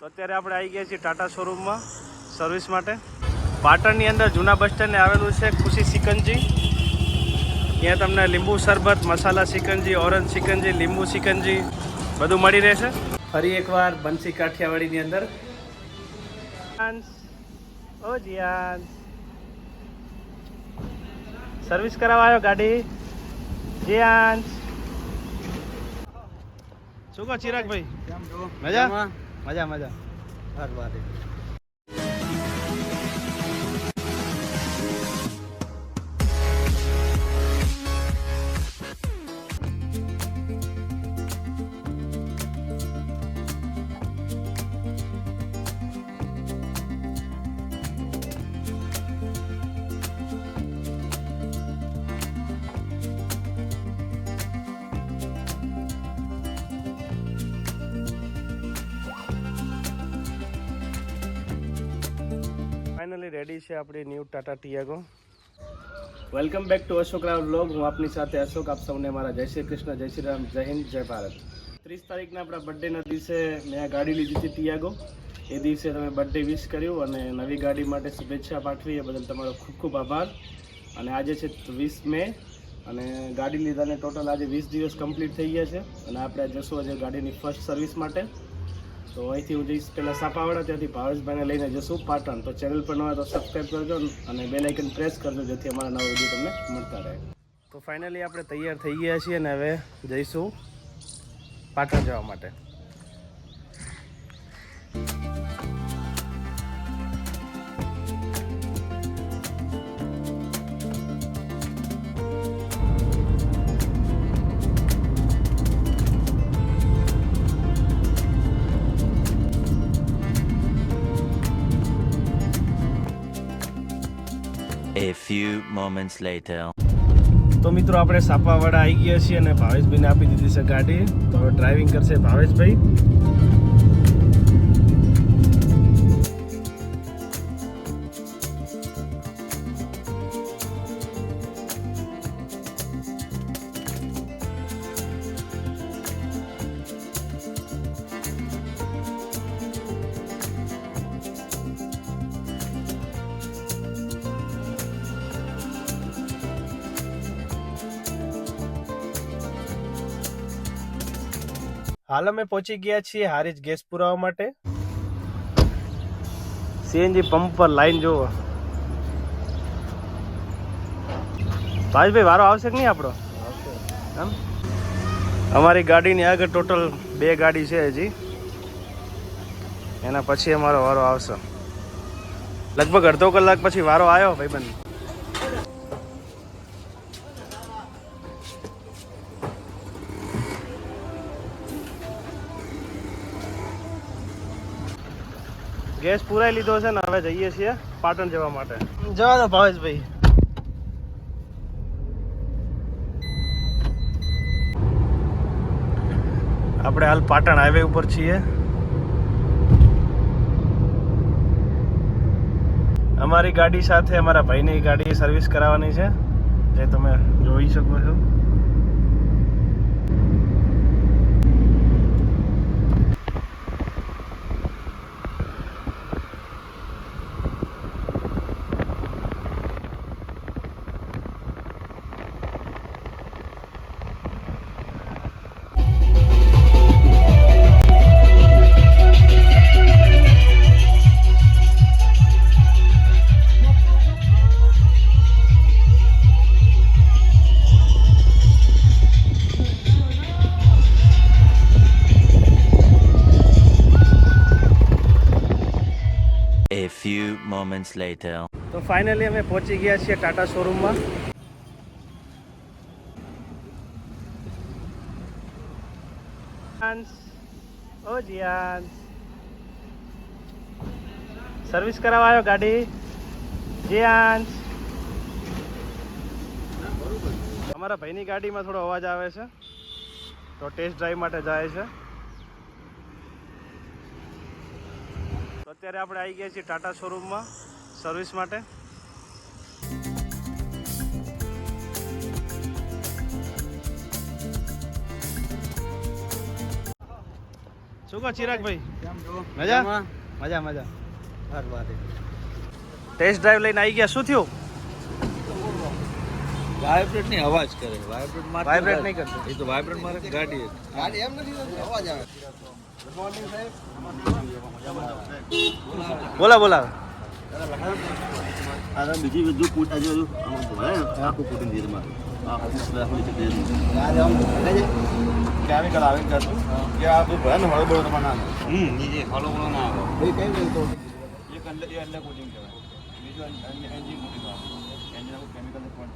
તો અત્યારે આપણે આવી ગયા છીએ ટાટા શોરૂમમાં સર્વિસ માટે. પાટણની અંદર જૂના બસ સ્ટેન્ડને આવેલું છે ખુશી સિકંજી. ત્યાં તમને લીંબુ શરબત, મસાલા સિકંજી, ઓરેન્જ સિકંજી, લીંબુ સિકંજી બધું મળી રહેશે. ફરી એકવાર બંસી કાઠિયાવાડીની અંદર. ઓ જીયાન, સર્વિસ કરાવવા આવ્યો ગાડી? જીયાન શું કહો ચિરાગભાઈ? કેમ છો? મજા મજા મજા. ફાઇનલી રેડી છે આપણી new Tata Tiago. Welcome back to Ashok Rao vlog. હું આપની સાથે અશોક. આપ સૌને મારા જય શ્રી કૃષ્ણ, જય શ્રી રામ, જય હિન્દ, જય ભારત. 30 તારીખના આપણા બર્થડેના દિવસે મેં આ ગાડી લીધી હતી ટિયાગો. એ દિવસે તમે બર્થડે વિશ કર્યું અને નવી ગાડી માટે શુભેચ્છા પાઠવી. એ બદલ તમારો ખૂબ ખૂબ આભાર. અને આજે છે 20 મે અને ગાડી લીધાને ટોટલ આજે 20 દિવસ કમ્પ્લીટ થઈ ગયા છે. અને આપણે જશું આજે ગાડીની ફર્સ્ટ સર્વિસ માટે. તો અહીંથી હું જઈશ પહેલાં સાપાવાડા, ત્યાંથી ભાવેશભાઈને લઈને જશું પાટણ. તો ચેનલ પર ન હોય તો સબસ્ક્રાઈબ કરજો અને બેલ આઇકન પ્રેસ કરજો જેથી અમારા નવા વિડીયો તમને મળતા રહે. તો ફાઇનલી આપણે તૈયાર થઈ ગયા છીએ અને હવે જઈશું પાટણ જવા માટે. A few moments later. તો મિત્રો આપણે સાપાવાડા આવી ગયા છીએ અને ભાવેશભાઈને આપી દીધી છે ગાડી. તો હવે ડ્રાઇવિંગ કરશે ભાવેશભાઈ. હાલ અમે પહોંચી ગયા છીએ હારીજ ગેસ પુરાવા માટે. સીએનજી પંપ પર લાઈન જોવો. ભાવેશભાઈ વારો આવશે કે નહીં આપણો? એમ અમારી ગાડીની આગળ ટોટલ 2 ગાડી છે હજી. એના પછી અમારો વારો આવશે. લગભગ અડધો કલાક પછી વારો આવ્યો ભાઈબંધ. ગેસ પુરાઈ લીધો છે ને હવે જઈએ છીએ પાટણ જવા માટે. જવા દો ભાવેશભાઈ. આપણે હાલ પાટણ હાઈવે ઉપર છીએ. અમારી ગાડી સાથે અમારા ભાઈની ગાડી સર્વિસ કરાવવાની છે જે તમે જોઈ શકો છો. A few moments later. તો ફાઇનલી અમે પહોંચી ગયા છીએ ટાટા શોરૂમમાં. ઓ જીયાન, સર્વિસ કરાવવા આવ્યો ગાડી? જીયાન અમારા ભાઈની ગાડીમાં થોડો અવાજ આવે છે તો ટેસ્ટ ડ્રાઈવ માટે જાય છે. તો અત્યારે આપણે આવી ગયા છીએ ટાટા શોરૂમમાં સર્વિસ માટે. શું કહો ચિરાગભાઈ? મજા મજા મજા ટેસ્ટ ડ્રાઈવ લઈને આવી ગયા. શું થયું? વાઇબ્રેટ ની અવાજ કરે. વાઇબ્રેટ માં વાઇબ્રેટ નહીં કરતું. એ તો વાઇબ્રેટ મારે ગાડી એમ નથી અવાજ આવે. બોલા બોલા. બીજી બધું પૂછા જો આખું પૂટી દીધું મારું કેમિકલ આવે કરતું કે આ બધું ભલે ને હળબળો તમારે ના જે ફોલો ના આવે ભાઈ કઈ નહીં તો એક અંદર એ અંદર કોટિંગ કહેવાય. બીજું એન્જિન કોટિંગ આવે. એન્જિન આખું કેમિકલ પણ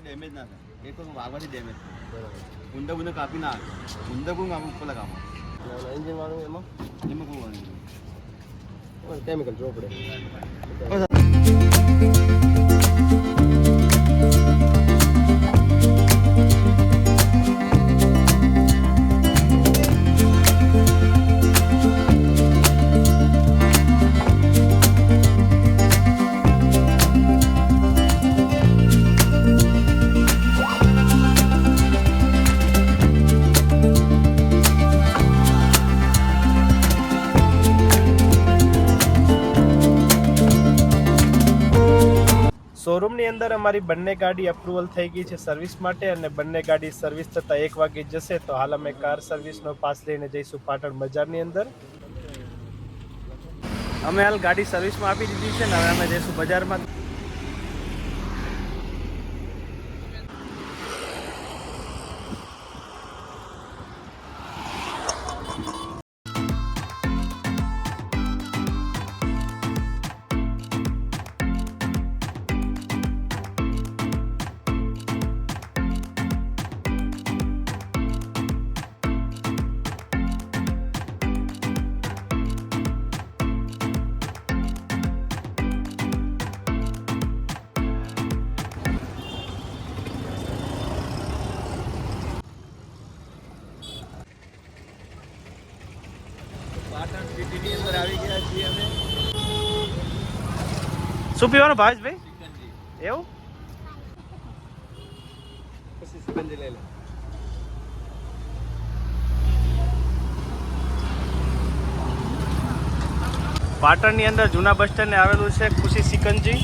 ડેમેજ ના થાય. એક વખત વાગવાથી ડેમેજ થાય. ઊંડા ઊંડા કાપી ના આવે. ઊંડા કોઈ કામ ઉપર લગાવવા એન્જિન વાળું એમાં કોઈ વાંધો કેમિકલ જોવું પડે. શોરૂમની અંદર અમારી બંને ગાડી અપ્રુવલ થઈ ગઈ છે સર્વિસ માટે, અને બંને ગાડી સર્વિસ થતાં 1 વાગે જશે. તો હાલ અમે કાર સર્વિસનો પાસ લઈને જઈશું પાટણ બજારની અંદર. અમે હાલ ગાડી સર્વિસમાં આપી દીધી છે ને હવે અમે જઈશું બજારમાં. પાટણ સિટીની અંદર આવી ગયા છીએ અમે. શું પીવાનું ભાવેશભાઈ? સિકંજી. એવું? પછી સિકંજી લઈ લે. પાટણની અંદર જૂના બસ સ્ટેન્ડને આવેલું છે ખુશી સિકંજી.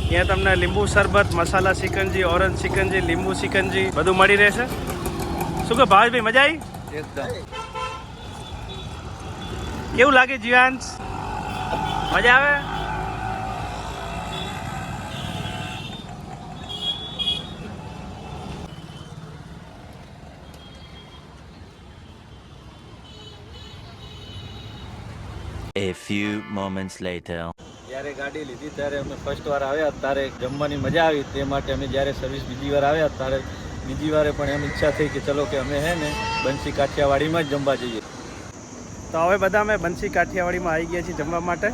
ત્યાં તમને લીંબુ શરબત, મસાલા સિકંજી, ઓરેન્જ સિકંજી, લીંબુ સિકંજી બધું મળી રહેશે. શું કહો ભાવેશભાઈ, મજા આવી? એકદમ. કેવું લાગે જીવાંશ? મજા આવે? A few moments later. જ્યારે ગાડી લીધી ત્યારે અમે ફર્સ્ટ વાર આવ્યા ત્યારે જમવાની મજા આવી. તે માટે અમે જ્યારે સર્વિસ બીજી વાર આવ્યા ત્યારે બીજી વારે પણ એમ ઈચ્છા થઈ કે ચલો કે અમે હે ને બંસી કાઠિયાવાડીમાં જ જમવા જઈએ. તો હવે બધા અમે બંસી કાઠિયાવાડીમાં આવી ગયા છીએ જમવા માટે.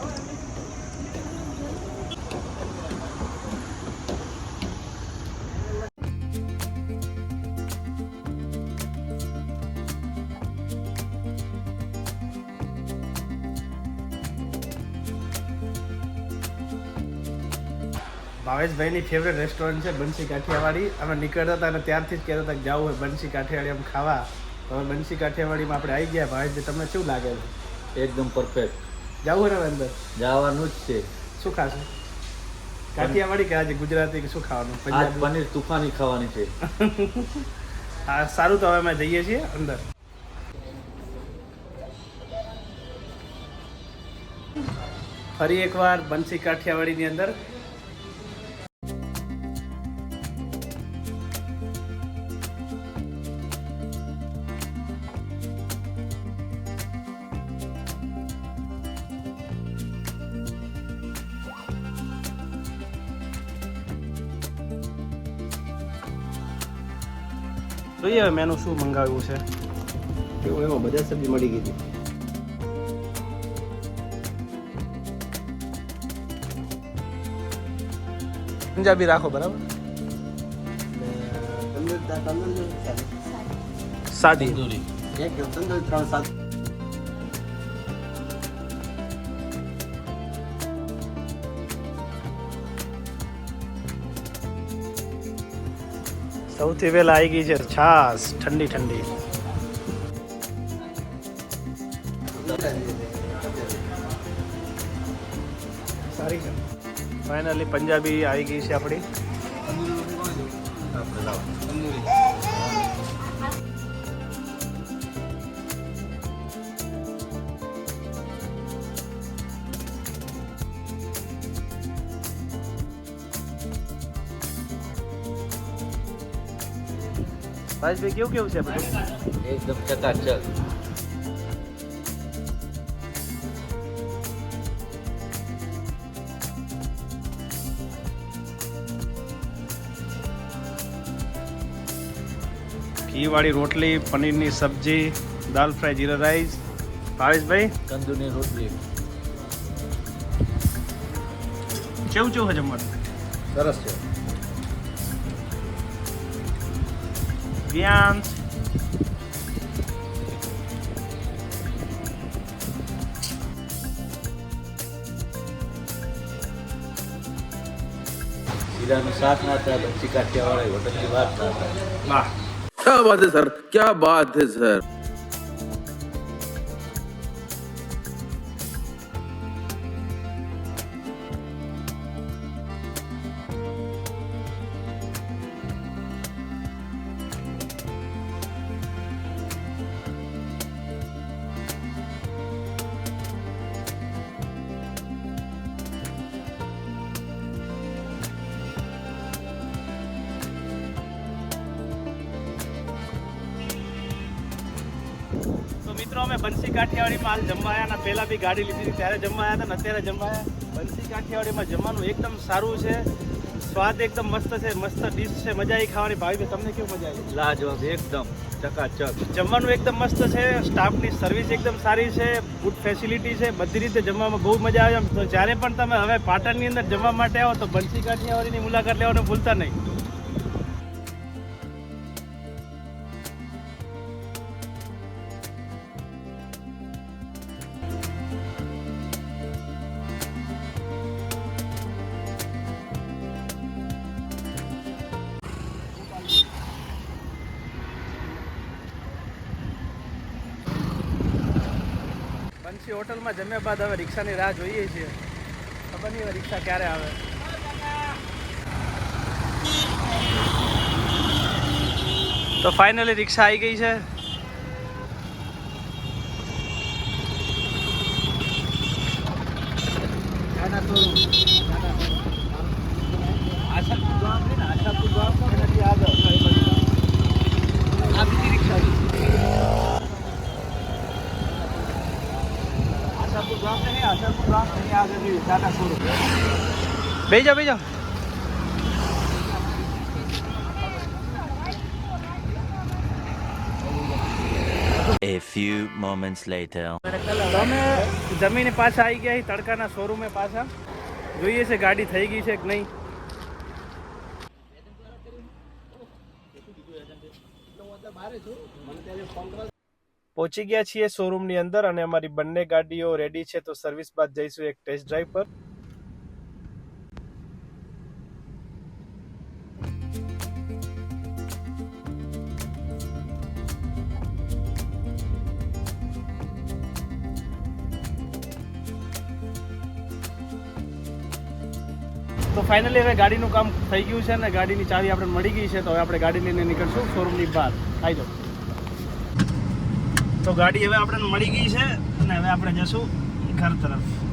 ભાવેશભાઈની ફેવરેટ રેસ્ટોરન્ટ છે બંસી કાઠિયાવાડી. અમે નીકળતા હતા અને ત્યારથી જ કહેતા હતા કે જવું હોય બંસી કાઠિયાવાડી આમ ખાવા. તો હવે બંસી કાઠિયાવાડીમાં આપણે આવી ગયા. ભાવેશભાઈ, તમને શું લાગે છે? એકદમ પરફેક્ટ. જવું હોય ને અંદર? જવાનું જ છે. શું ખાશે? કાઠિયાવાડી કે આજે ગુજરાતી કે શું ખાવાનું? આજ પંજાબી? પનીર તુફાની ખાવાની છે. હા સારું, તો હવે અમે જઈએ છીએ અંદર. ફરી એકવાર બંસી કાઠિયાવાડીની અંદર. જોઈએ હવે મેનુ શું મંગાવ્યું છે. એવું એમાં બધા સબ્જી મળી ગઈ હતી. પંજાબી રાખો બરાબર. સાદી તંદૂરી. એક તંદૂરી 3 7. સૌથી પહેલા આવી ગઈ છે છાસ ઠંડી ઠંડી. સારી છે. ફાઇનલી પંજાબી આવી ગઈ છે આપણી. ભાઈ કેવું કેવું છે બધું? એકદમ ચકાચક. ઘીવાળી રોટલી, પનીરની સબ્જી, દાલ ફ્રાય, જીરા રાઈસ. ભાવેશભાઈ કંદુની રોટલી કેવું કેવું છે જમવાનું? સરસ છે. વ્યાંશ જીરાનું શાક ના થાય, બચ્ચી કાઠિયાવાડી હોટલની વાત ના થાય. વાહ. क्या बात है सर, क्या बात है सर. તો મિત્રો અમે બંસી કાઠિયાવાડીમાં હાલ જમવા આવ્યા ને પહેલાં બી ગાડી લીધી હતી ત્યારે જમવા આવ્યા હતા ને અત્યારે જમવા આવ્યા. બંસી કાઠિયાવાડીમાં જમવાનું એકદમ સારું છે, સ્વાદ એકદમ મસ્ત છે, મસ્ત ડીશ છે, મજા આવી ખાવાની. ભાઈ તમને કેવું મજા આવી? લાજવાબ, એકદમ ચકાચક. જમવાનું એકદમ મસ્ત છે, સ્ટાફની સર્વિસ એકદમ સારી છે, ગુડ ફેસિલિટી છે, બધી રીતે જમવામાં બહુ મજા આવે. તો જ્યારે પણ તમે હવે પાટણની અંદર જમવા માટે આવો તો બંસી કાઠિયાવાડીની મુલાકાત લેવાનું ભૂલતા નહીં. બંસી હોટલમાં જમ્યા બાદ હવે રિક્ષાની રાહ જોઈએ છીએ. ખબર નહીં હવે રિક્ષા ક્યારે આવે. તો ફાઇનલી રિક્ષા આવી ગઈ છે. બેજા બેજા. A few moments later. તમે જમીને પાછા આવી ગયા તડકાના શોરૂમે પાછા. જોઈએ છે ગાડી થઈ ગઈ છે કે નહીં. પહોંચી ગયા છીએ શોરૂમની અંદર અને અમારી બંને ગાડીઓ રેડી છે. તો સર્વિસ બાદ જઈશું એક ટેસ્ટ ડ્રાઈવ પર. તો ફાઇનલી હવે ગાડીનું કામ થઈ ગયું છે ને ગાડીની ચાવી આપણે મળી ગઈ છે. તો હવે આપણે ગાડી લઈને નીકળશું શોરૂમની બહાર. આવી જાઓ. તો ગાડી હવે આપણને મળી ગઈ છે અને હવે આપણે જશું ઘર તરફ.